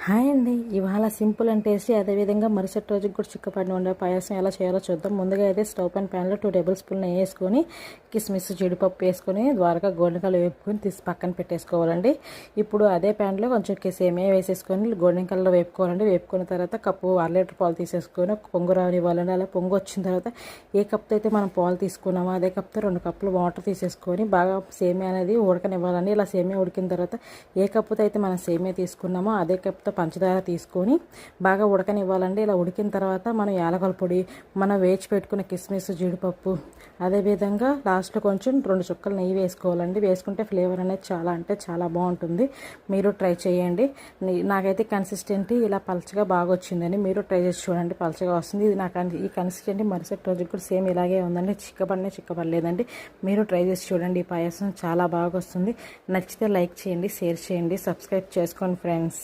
Hi అండి. ఇవాళ simple and tasty అదేవిధంగా మరుసటి రోజుకి కూడా చిక్కపడిన ఉండే పాయసం ఎలా చేయాలో చూద్దాం. ముందుగా అయితే స్టవ్ పైన ప్యాన్లో 2 టేబుల్ స్పూన్ నెయ్యి వేసుకొని కిస్మిస్ జీడిపప్పు వేసుకొని ద్వారగా గోల్డెన్ వేపుకొని తీసి పక్కన పెట్టేసుకోవాలండి. ఇప్పుడు అదే ప్యాన్లో కొంచెం సేమియా వేసేసుకొని గోల్డెన్ కలర్ వేపుకోవాలండి. వేపుకున్న తర్వాత కప్పు 1 లీటర్ పాలు తీసేసుకొని ఒక పొంగు రానివ్వాలండి. అలా పొంగు వచ్చిన తర్వాత ఏ కప్తో అయితే మనం పాలు తీసుకున్నామో అదే కప్తో 2 కప్పులు వాటర్ తీసేసుకొని బాగా సేమియా అనేది ఉడకనివ్వాలండి. ఇలా సేమియా ఉడికిన తర్వాత ఏ కప్పుతో అయితే మనం సేమియా తీసుకున్నామో అదే కప్తో పంచదార తీసుకొని బాగా ఉడకనివ్వాలండి. ఇలా ఉడికిన తర్వాత మనం యాలకుల పొడి, మనం వేచి పెట్టుకున్న కిస్మిస్ జీడిపప్పు, అదేవిధంగా లాస్ట్లో కొంచెం 2 చుక్కలు నెయ్యి వేసుకోవాలండి. వేసుకుంటే ఫ్లేవర్ అనేది చాలా అంటే చాలా బాగుంటుంది. మీరు ట్రై చేయండి. నాకైతే కన్సిస్టెంటీ ఇలా పలచగా బాగా వచ్చిందని మీరు ట్రై చేసి చూడండి. పలచగా వస్తుంది. ఇది నాకు ఈ కన్సిస్టెంటీ మరుసటి రోజుకి కూడా సేమ్ ఇలాగే ఉందండి. చిక్కపడలేదండి. మీరు ట్రై చేసి చూడండి. ఈ పాయసం చాలా బాగా వస్తుంది. నచ్చితే లైక్ చేయండి, షేర్ చేయండి, సబ్స్క్రైబ్ చేసుకోండి ఫ్రెండ్స్.